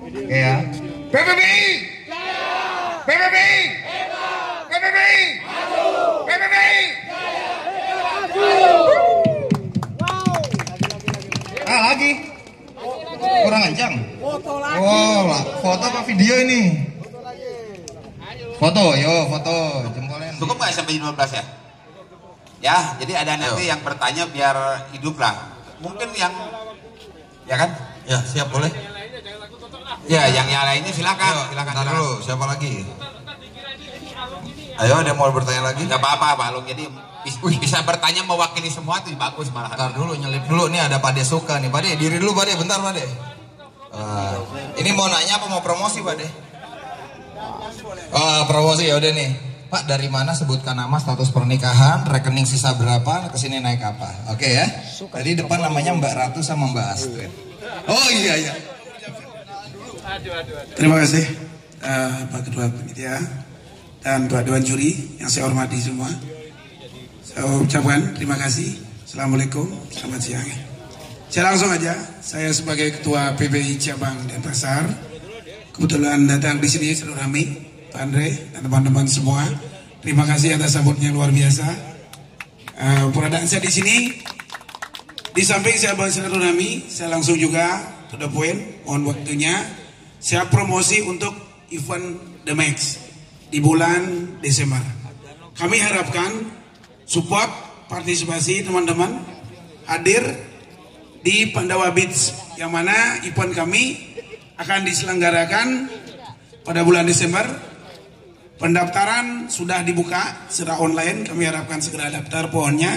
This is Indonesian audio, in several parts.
Oke ya. PBBI! PBBI! PBBI! PBBI! Ah, lagi. Kurang kencang. Oh, foto apa video ini? Foto, yo foto. Jempolnya. Cukup nggak sampai 15 ya? Ya, jadi ada nanti yang bertanya biar hidup lah. Mungkin yang, ya kan? Ya, siap boleh. Ya, yang lainnya silakan. Silakan Silakan. dulu, siapa lagi? Ayo, ada yang mau bertanya lagi? Gak apa-apa, Pak Alung. Jadi bisa bertanya mewakili semua tuh bagus malah. Bentar dulu, nyelip dulu. Nih ada Pade Suka nih. Pade, diri dulu Pade, bentar Pade. Ini mau nanya apa mau promosi Pade? Promosi ya udah nih. Pak, dari mana sebutkan nama, status pernikahan, rekening sisa berapa, kesini naik apa? Oke ya. Tadi depan namanya Mbak Ratu sama Mbak Astrid. Oh iya iya. Terima kasih Pak Ketua Panitia dan Pak Dewan Juri yang saya hormati semua. Saya ucapkan terima kasih. Assalamualaikum, selamat siang. Saya langsung aja. Saya sebagai Ketua PBI Cabang Denpasar, kebetulan datang di sini silaturahmi Pak Andre dan teman-teman semua. Terima kasih atas sambutannya luar biasa. Peradaan saya di sini, di samping saya bersilaturahmi, saya langsung juga to the point, mohon waktunya. Saya promosi untuk event The Max di bulan Desember. Kami harapkan support, partisipasi teman-teman hadir di Pandawa Beach, yang mana event kami akan diselenggarakan pada bulan Desember. Pendaftaran sudah dibuka secara online. Kami harapkan segera daftar pohonnya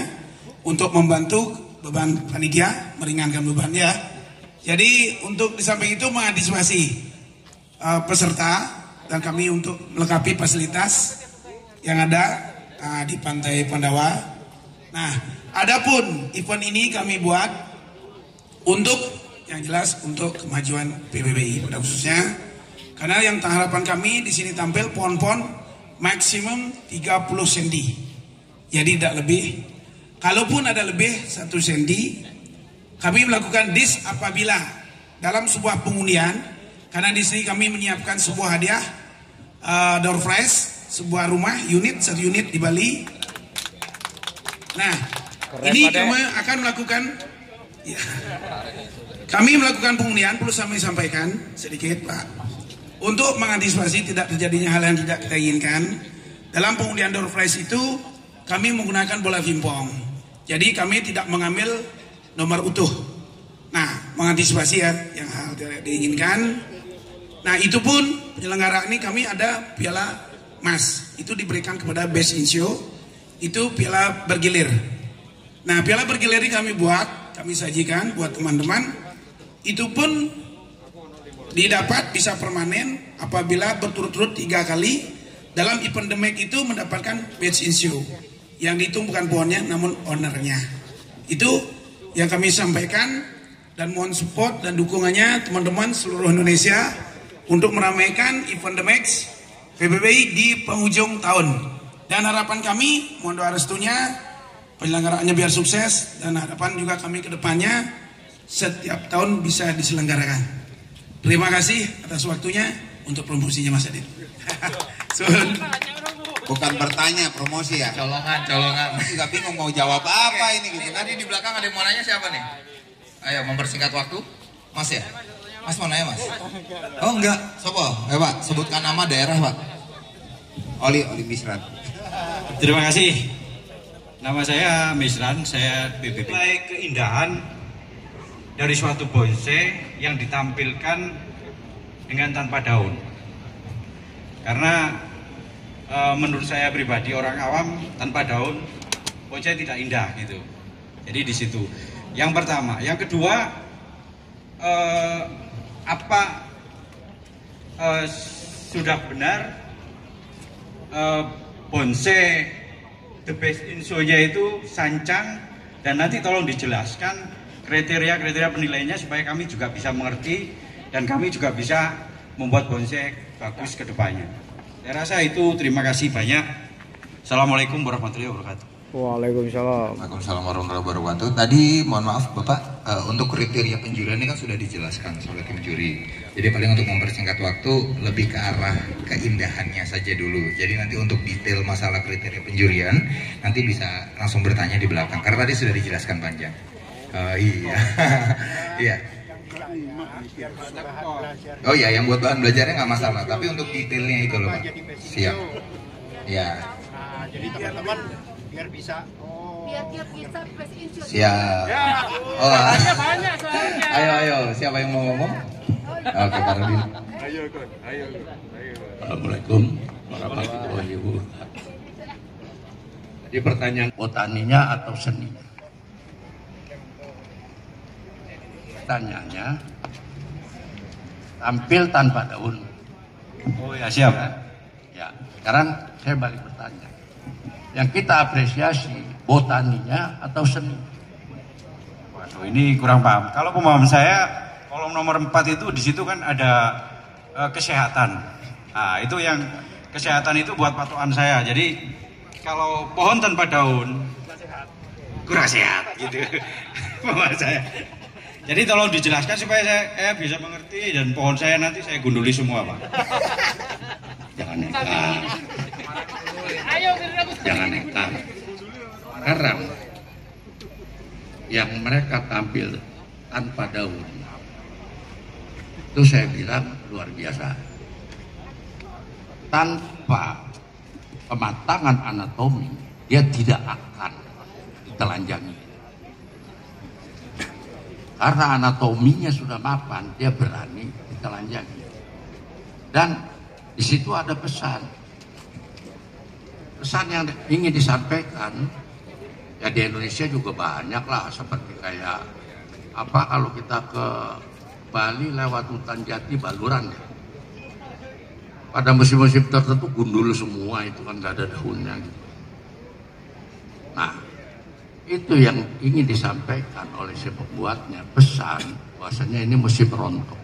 untuk membantu beban panitia, meringankan bebannya. Jadi untuk di samping itu mengantisipasi peserta dan kami untuk melengkapi fasilitas yang ada di Pantai Pandawa. Nah, adapun event ini kami buat untuk yang jelas untuk kemajuan PBBI pada khususnya, karena yang harapan kami di sini tampil pohon-pohon maksimum 30 cm. Jadi tidak lebih. Kalaupun ada lebih 1 cm, kami melakukan dis apabila dalam sebuah pengundian. Karena di sini kami menyiapkan sebuah hadiah door prize, sebuah rumah unit, 1 unit di Bali. Nah, keren, ini kami akan melakukan ya, kami melakukan pengundian, perlu kami sampaikan sedikit Pak, untuk mengantisipasi tidak terjadinya hal yang tidak kita inginkan. Dalam pengundian door prize itu kami menggunakan bola pingpong. Jadi kami tidak mengambil nomor utuh. Nah, mengantisipasi ya yang hal tidak diinginkan. Nah, itu pun penyelenggara ini kami ada piala emas. Itu diberikan kepada Best in Show. Itu piala bergilir. Nah, piala bergilir ini kami buat, kami sajikan buat teman-teman. Itu pun didapat bisa permanen apabila berturut-turut 3 kali dalam event The Mac itu mendapatkan Best in Show. Yang dihitung bukan pohonnya namun ownernya. Itu yang kami sampaikan dan mohon support dan dukungannya teman-teman seluruh Indonesia untuk meramaikan event The Max PBBI di penghujung tahun. Dan harapan kami, mohon doa restunya, penyelenggaraannya biar sukses, dan harapan juga kami ke depannya setiap tahun bisa diselenggarakan. Terima kasih atas waktunya untuk promosinya Mas Adit. Bukan bertanya, promosi ya. Colongan. Juga bingung mau jawab apa ini gitu. Tadi di belakang ada yang mau nanya siapa nih? Ayo mempersingkat waktu. Mas ya? Mas mau nanya Mas? Oh enggak, sopo? Pak, sebutkan nama daerah Pak. Oli Misran. Terima kasih. Nama saya Misran, saya PBB. Nilai keindahan dari suatu bonsai yang ditampilkan dengan tanpa daun. Karena menurut saya pribadi orang awam tanpa daun bonsai tidak indah gitu. Jadi di situ. Yang pertama, yang kedua, sudah benar bonsai The Best in Show-nya itu sancang, dan nanti tolong dijelaskan kriteria penilaiannya supaya kami juga bisa mengerti dan kami juga bisa membuat bonsai bagus ke depannya. Saya rasa itu. Terima kasih banyak. Assalamualaikum warahmatullahi wabarakatuh. Waalaikumsalam. Waalaikumsalam warahmatullahi wabarakatuh. Tadi mohon maaf Bapak, untuk kriteria penjurian ini kan sudah dijelaskan oleh tim juri. Jadi paling untuk mempersingkat waktu lebih ke arah keindahannya saja dulu. Jadi nanti untuk detail masalah kriteria penjurian nanti bisa langsung bertanya di belakang karena tadi sudah dijelaskan panjang. Iya. Iya. Oh iya, yang buat bahan belajarnya nggak masalah, tapi untuk detailnya itu loh Pak. Siap. Ya. Jadi teman-teman biar bisa. Biar dia bisa press insur. Siap. Oh, Banyak soalnya. ayo, siapa yang mau ngomong? Oke, Pak Rudin. Ayo. Assalamualaikum warahmatullahi wabarakatuh. Jadi pertanyaan botaninya atau seninya? Pertanyaannya tampil tanpa daun. Oh ya, siap. Ya, sekarang saya balik bertanya. Yang kita apresiasi botaninya atau seni? Waduh, ini kurang paham. Kalau pemahaman saya, kolom nomor 4 itu di situ kan ada kesehatan. Nah, itu yang kesehatan itu buat patokan saya. Jadi kalau pohon tanpa daun kurang sehat gitu. Pemahaman saya. Jadi tolong dijelaskan supaya saya bisa mengerti dan pohon saya nanti saya gunduli semua, Pak. Jangan nekat. Jangan nekat. Sekarang yang mereka tampil tanpa daun itu saya bilang luar biasa. Tanpa pematangan anatomi dia tidak akan ditelanjangi. Karena anatominya sudah mapan, dia berani ditelanjangi. Dan di situ ada pesan. Pesan yang ingin disampaikan, ya di Indonesia juga banyak lah, seperti kayak apa kalau kita ke Bali lewat hutan jati Baluran ya. Pada musim-musim tertentu gundul semua, itu kan gak ada daunnya gitu. Nah, itu yang ingin disampaikan oleh si pembuatnya, pesan bahwasanya ini musim rontok.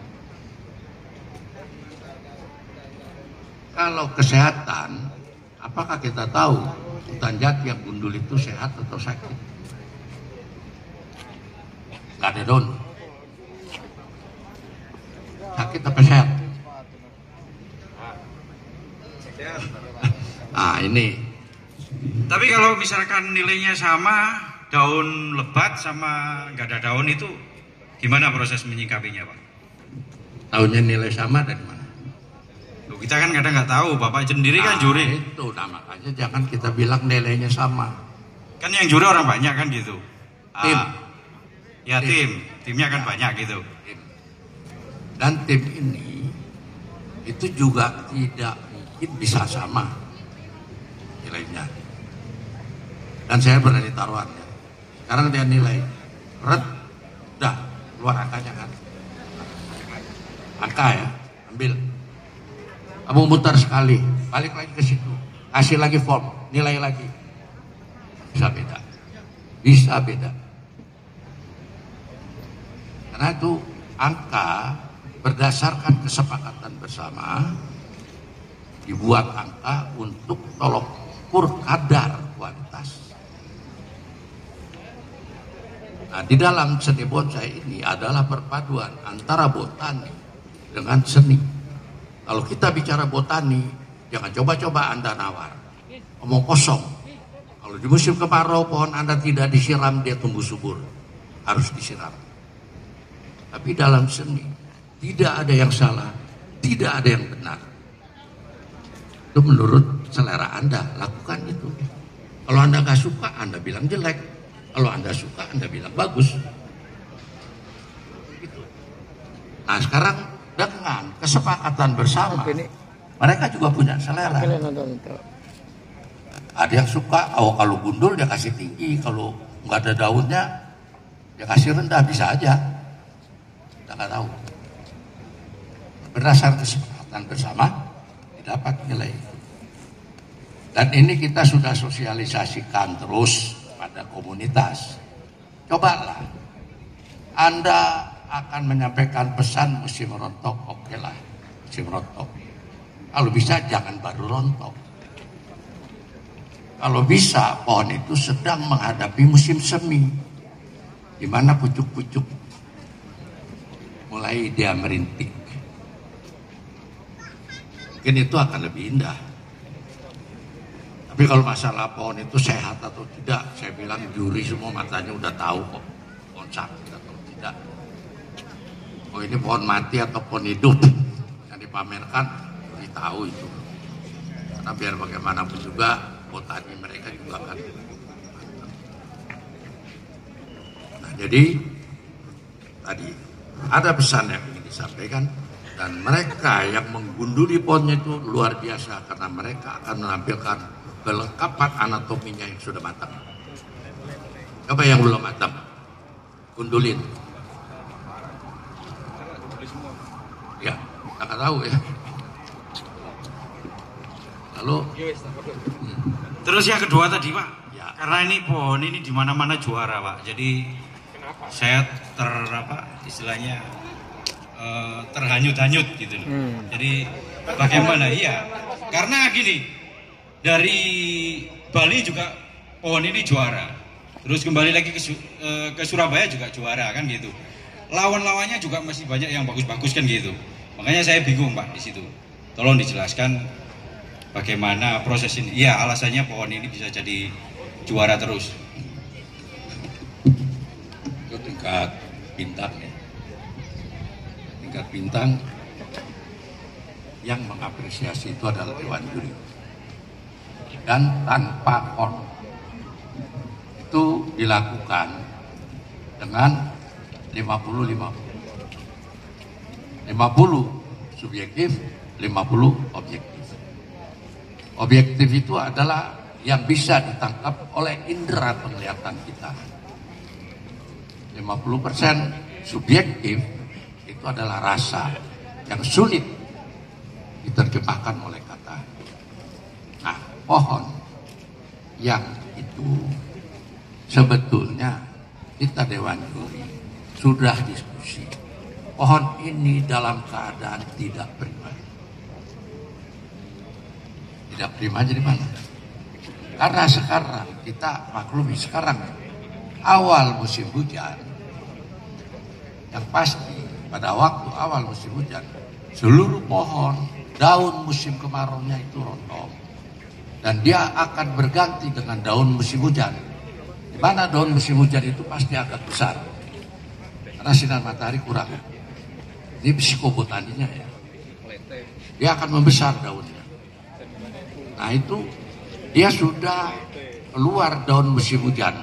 Kalau kesehatan, apakah kita tahu hutan jati yang gundul itu sehat atau sakit? Gak ada daun. Sakit apa sehat? Ah ini. Tapi kalau misalkan nilainya sama, daun lebat sama nggak ada daun itu gimana proses menyikapinya, Pak? Tahunya nilai sama dari mana? Loh, kita kan kadang nggak tahu, Bapak sendiri kan juri. Itu, nah makanya jangan kita bilang nilainya sama. Kan yang juri orang banyak kan gitu. Tim. Ya timnya kan banyak gitu. Tim. Dan tim ini itu juga tidak mungkin bisa sama nilainya. Dan saya berani taruhannya. Sekarang dia nilai udah keluar angkanya kan. Angka ya, ambil. Kamu muter sekali, balik lagi ke situ, kasih lagi form, nilai lagi. Bisa beda. Bisa beda. Karena itu angka berdasarkan kesepakatan bersama dibuat angka untuk tolok ukur kadar kualitas. Nah, di dalam seni bonsai ini adalah perpaduan antara botani dengan seni. Kalau kita bicara botani, jangan coba-coba Anda nawar, omong kosong. Kalau di musim kemarau pohon Anda tidak disiram, dia tumbuh subur, harus disiram. Tapi dalam seni tidak ada yang salah, tidak ada yang benar. Itu menurut selera Anda, lakukan itu. Kalau Anda nggak suka, Anda bilang jelek. Kalau Anda suka, Anda bilang bagus. Gitu. Nah sekarang dengan kesepakatan bersama, mereka juga punya selera. Ada yang suka, kalau gundul dia kasih tinggi, kalau nggak ada daunnya dia kasih rendah, bisa aja. Kita nggak tahu. Berdasarkan kesepakatan bersama, didapat nilai. Dan ini kita sudah sosialisasikan terus pada komunitas. Cobalah, Anda akan menyampaikan pesan musim rontok, oke lah, musim rontok. Kalau bisa jangan baru rontok. Kalau bisa pohon itu sedang menghadapi musim semi. di mana pucuk-pucuk mulai dia merintik. Mungkin itu akan lebih indah. Tapi kalau masalah pohon itu sehat atau tidak, saya bilang juri semua matanya udah tahu kok pohon sakit atau tidak. Oh ini pohon mati atau pohon hidup yang dipamerkan, juri tahu itu. Karena biar bagaimanapun juga botani mereka juga akan. Nah jadi tadi ada pesan yang ingin disampaikan. Dan mereka yang menggunduli pohonnya itu luar biasa karena mereka akan menampilkan kelengkapan anatominya yang sudah matang. Apa yang belum matang? Gundulin. Ya, nggak tahu ya. Lalu, terus yang kedua tadi Pak, ya. Karena ini pohon ini di mana-mana juara Pak. Jadi saya istilahnya terhanyut-hanyut gitu loh. Jadi bagaimana? Iya, karena gini, dari Bali juga pohon ini juara. Terus kembali lagi ke Surabaya juga juara kan gitu. Lawan-lawannya juga masih banyak yang bagus-bagus kan gitu. Makanya saya bingung Pak di situ. Tolong dijelaskan bagaimana proses ini. Iya, alasannya pohon ini bisa jadi juara terus. Itu tingkat bintang ya. Tingkat bintang yang mengapresiasi itu adalah Dewan Juri. Dan tanpa kon itu dilakukan dengan 50-50 subjektif, 50 objektif. Objektif itu adalah yang bisa ditangkap oleh indera penglihatan kita. 50% subjektif itu adalah rasa yang sulit diterjemahkan oleh kata. Nah, pohon yang itu sebetulnya kita Dewan Juri sudah diskusi. Pohon ini dalam keadaan tidak prima. Tidak prima jadi mana? Karena sekarang kita maklumi sekarang awal musim hujan, yang pasti pada waktu awal musim hujan seluruh pohon daun musim kemaraunya itu rontok dan dia akan berganti dengan daun musim hujan. Di mana daun musim hujan itu pasti agak besar karena sinar matahari kurang. Ini psikobotaninya ya. Dia akan membesar daunnya. Nah itu dia sudah keluar daun musim hujan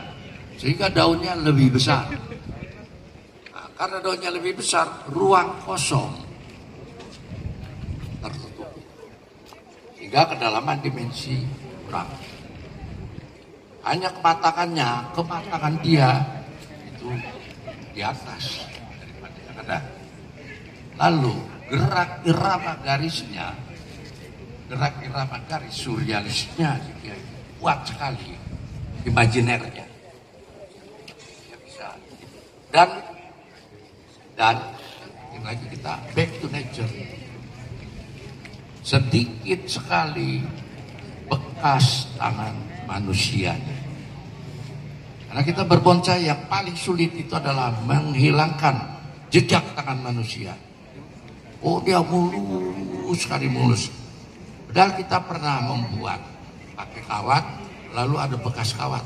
sehingga daunnya lebih besar. Nah, karena daunnya lebih besar, ruang kosong tertutup sehingga kedalaman dimensi kurang. Hanya kematangan dia itu di atas daripada yang ada. Lalu gerak irama garisnya, gerak irama garis surrealisnya dia kuat sekali, imajinernya. Dia bisa. Dan ini lagi kita back to nature. Sedikit sekali bekas tangan manusianya. Karena kita berbonsai yang paling sulit itu adalah menghilangkan jejak tangan manusia. Oh dia mulus sekali mulus. Padahal kita pernah membuat pakai kawat, lalu ada bekas kawat.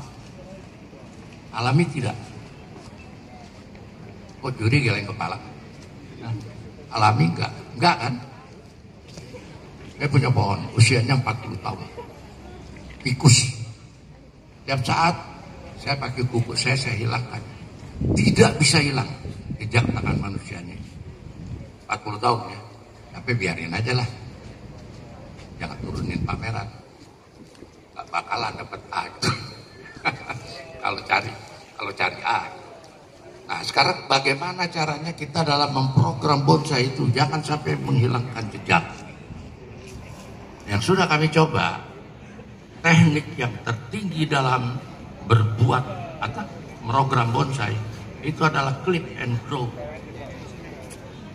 Alami tidak? Kok juri geleng kepala? Alami enggak? Enggak kan? Saya punya pohon, usianya 40 tahun. Pikus. Tiap saat saya pakai kuku saya hilangkan. Tidak bisa hilang jejak tangan manusianya. 40 tahun ya. Tapi biarin aja lah. Jangan turunin pameran. Gak bakalan dapat A. kalau cari A. Nah sekarang bagaimana caranya kita dalam memprogram bonsai itu jangan sampai menghilangkan jejak. Yang sudah kami coba, teknik yang tertinggi dalam berbuat atau program bonsai itu adalah clip and grow.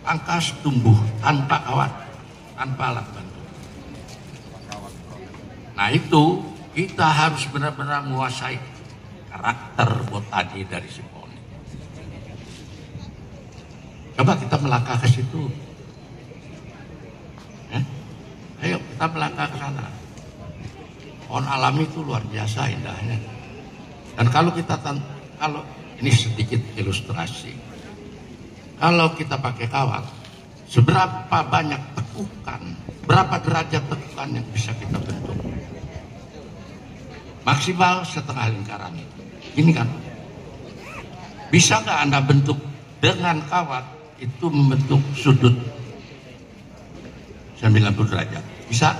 Pangkas tumbuh tanpa kawat, tanpa alat bantu. Nah itu kita harus benar-benar menguasai karakter botani dari si pohon. Coba kita melangkah ke situ. Ayo kita melangkah ke sana. Pohon alami itu luar biasa indahnya. Dan kalau ini sedikit ilustrasi. Kalau kita pakai kawat, seberapa banyak tekukan, berapa derajat tekukan yang bisa kita bentuk? Maksimal setengah lingkaran. Ini kan, bisa nggak Anda bentuk dengan kawat itu membentuk sudut 90 derajat? Bisa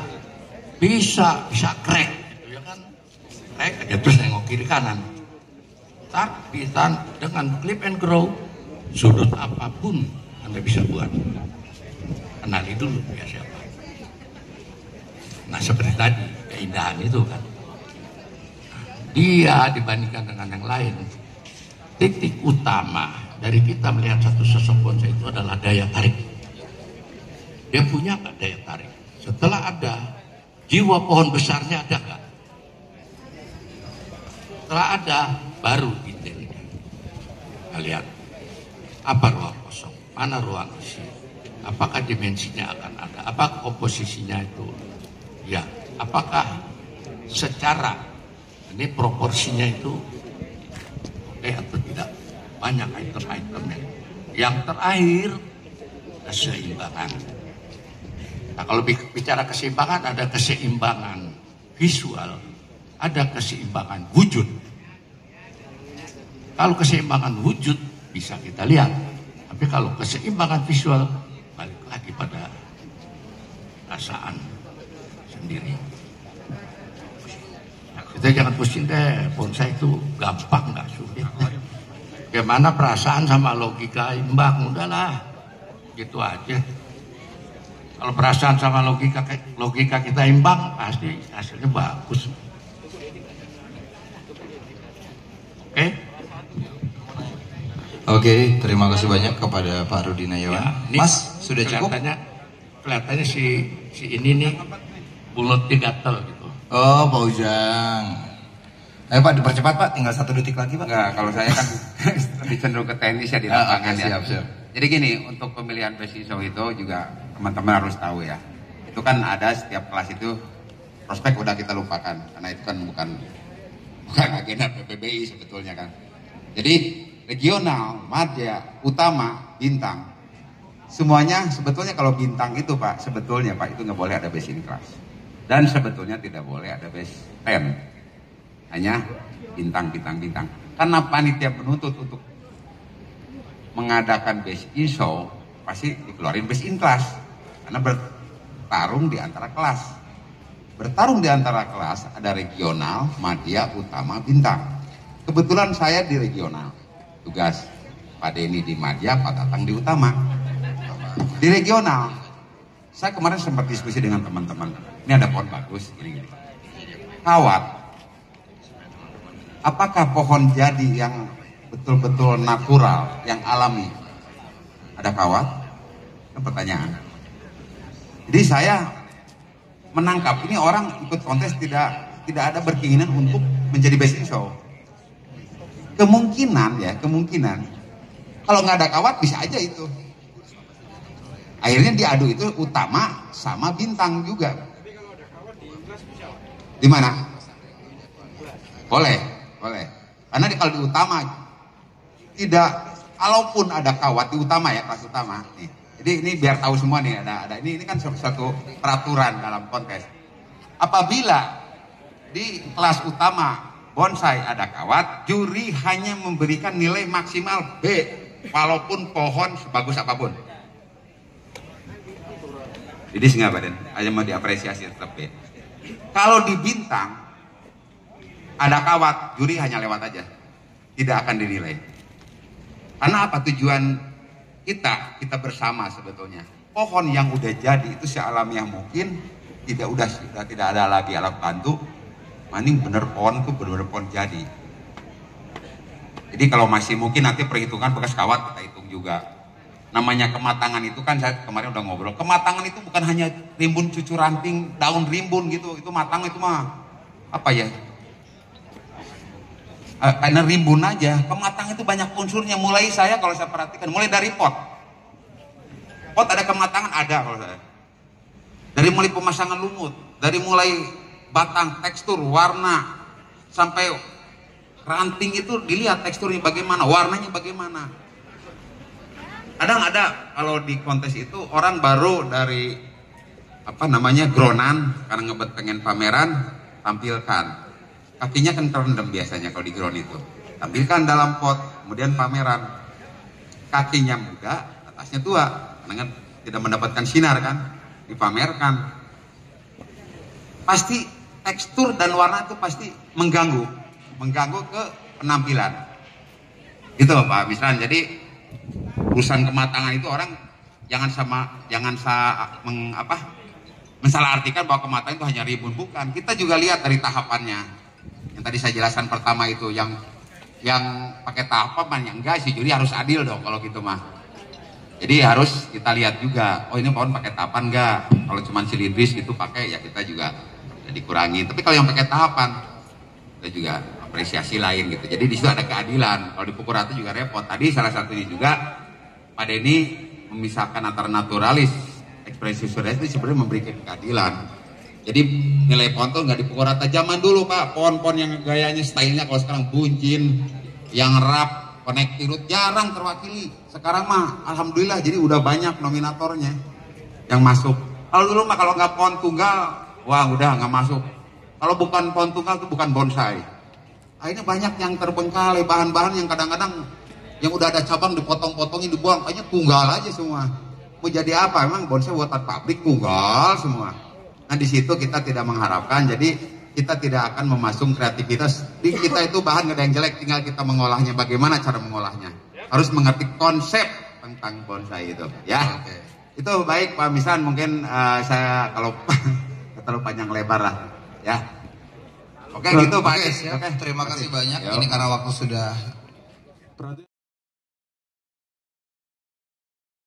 crack, gitu ya kan? Crack aja terus nengok kiri kanan. Tapi dengan clip and grow, sudut apapun Anda bisa buat. Kenali dulu ya siapa. Nah seperti tadi, keindahan itu kan. Dia dibandingkan dengan yang lain, titik utama dari kita melihat satu sosok bonsai itu adalah daya tarik. Dia punya nggak daya tarik? Setelah ada, jiwa pohon besarnya ada nggak? Setelah ada, baru detailnya. Kita lihat, apa ruang kosong, mana ruang isi, apakah dimensinya akan ada, apakah komposisinya itu, ya, apakah secara ini proporsinya itu oke atau tidak, banyak item-itemnya. Yang terakhir, keseimbangan. Nah kalau bicara keseimbangan, ada keseimbangan visual, ada keseimbangan wujud. Kalau keseimbangan wujud bisa kita lihat, tapi kalau keseimbangan visual balik lagi pada perasaan sendiri. Kita jangan pusing deh, bonsai itu gampang, nggak sulit. Bagaimana perasaan sama logika imbang, udahlah, gitu aja. Kalau perasaan sama logika kita imbang, pasti hasilnya bagus. Oke? Oke, terima kasih banyak kepada Pak Rudi Nayawan. Ya, Mas, sudah cukup? Kelihatannya si ini nih mulutnya gatel gitu. Oh, Pak Ujang. Ayo Pak, dipercepat Pak, tinggal 1 detik lagi Pak. Enggak, kalau saya kan lebih cenderung ke teknis ya di lapangan ya. Siap. Jadi gini, untuk pemilihan best in show itu juga teman-teman harus tahu ya. Itu kan ada setiap kelas itu prospek udah kita lupakan karena itu kan bukan agenda PPBI sebetulnya kan. Jadi regional, madya, utama, bintang. Semuanya sebetulnya kalau bintang itu Pak, sebetulnya Pak itu nggak boleh ada best in class. Dan sebetulnya tidak boleh ada best 10. Hanya bintang. Karena panitia penuntut untuk mengadakan best in show pasti dikeluarin best in class. Karena bertarung di antara kelas. Bertarung di antara kelas ada regional, madya, utama, bintang. Kebetulan saya di regional. Tugas Pak Denny di madya, Pak Tatang di utama. Di regional, saya kemarin sempat diskusi dengan teman-teman. Ini ada pohon bagus, gini. Kawat. Apakah pohon jadi yang betul-betul natural, yang alami? Ada kawat? Itu pertanyaan. Jadi saya menangkap ini orang ikut kontes tidak ada berkeinginan untuk menjadi best in show. Kemungkinan kalau nggak ada kawat bisa aja itu. Akhirnya diadu itu utama sama bintang juga. Di mana? Boleh. Karena kalau di utama tidak, kalaupun ada kawat di utama ya, kelas utama. Nih. Jadi ini biar tahu semua nih ada ini kan suatu peraturan dalam kontes. Apabila di kelas utama bonsai ada kawat, juri hanya memberikan nilai maksimal B walaupun pohon sebagus apapun. Jadi sehingga badan hanya mau diapresiasi tetap B. Kalau di bintang ada kawat, juri hanya lewat aja, tidak akan dinilai. Karena apa tujuan kita bersama sebetulnya. Pohon yang udah jadi itu sealamiah mungkin, sudah tidak ada lagi alat bantu. Mending bener pohon jadi. Jadi kalau masih mungkin nanti perhitungan bekas kawat kita hitung juga. Namanya kematangan itu kan saya kemarin udah ngobrol. Kematangan itu bukan hanya rimbun cucu ranting, daun rimbun gitu. Itu matang itu mah apa ya? Karena rimbun aja. Kematangan itu banyak unsurnya. Mulai saya kalau saya perhatikan mulai dari pot. Pot ada kematangan, ada kalau saya. Dari mulai pemasangan lumut, dari mulai batang, tekstur, warna, sampai ranting itu dilihat teksturnya bagaimana, warnanya bagaimana. Kadang ada kalau di kontes itu orang baru dari gronan karena ngebet pengen pameran, tampilkan. Kakinya kan terendam biasanya kalau di ground itu. Tampilkan dalam pot, kemudian pameran. Kakinya muda, atasnya tua, karena tidak mendapatkan sinar kan, dipamerkan. Pasti tekstur dan warna itu pasti mengganggu ke penampilan. Gitu Pak Misran. Jadi urusan kematangan itu orang mensalahartikan bahwa kematangan itu hanya ribun, bukan. Kita juga lihat dari tahapannya. Yang tadi saya jelaskan pertama itu yang pakai tahapan, yang enggak sih, juri harus adil dong kalau gitu mah. Jadi harus kita lihat juga, oh ini pohon pakai tahapan enggak? Kalau cuma silindris gitu pakai, ya kita juga dikurangi. Tapi kalau yang pakai tahapan, kita juga apresiasi lain gitu. Jadi di situ ada keadilan. Kalau di pukul rata juga repot. Tadi salah satunya juga Pak Denny memisahkan antara naturalis, ekspresi surrealis itu sebenarnya memberikan keadilan. Jadi nilai pohon tuh nggak dipukul rata. Zaman dulu Pak, pohon-pohon yang gayanya, stylenya kalau sekarang buncin, yang rap, connectirut jarang terwakili. Sekarang mah alhamdulillah jadi udah banyak nominatornya yang masuk. Kalau dulu mah kalau nggak pohon tunggal, wah udah nggak masuk. Kalau bukan pohon tunggal itu bukan bonsai. Akhirnya banyak yang terbengkalai, bahan-bahan yang kadang-kadang yang udah ada cabang dipotong-potongin, dibuang, kayaknya tunggal aja semua. Mau jadi apa? Emang bonsai buatan pabrik tunggal semua. Nah di situ kita tidak mengharapkan, jadi kita tidak akan memasung kreativitas. Di kita itu bahan nggak ada yang jelek, tinggal kita mengolahnya. Bagaimana cara mengolahnya? Harus mengerti konsep tentang bonsai itu, ya. Itu baik Pak Misran, mungkin saya kalau terlalu panjang lebar lah, ya. Oke gitu Pak. Oke, terima kasih banyak. Ini karena waktu sudah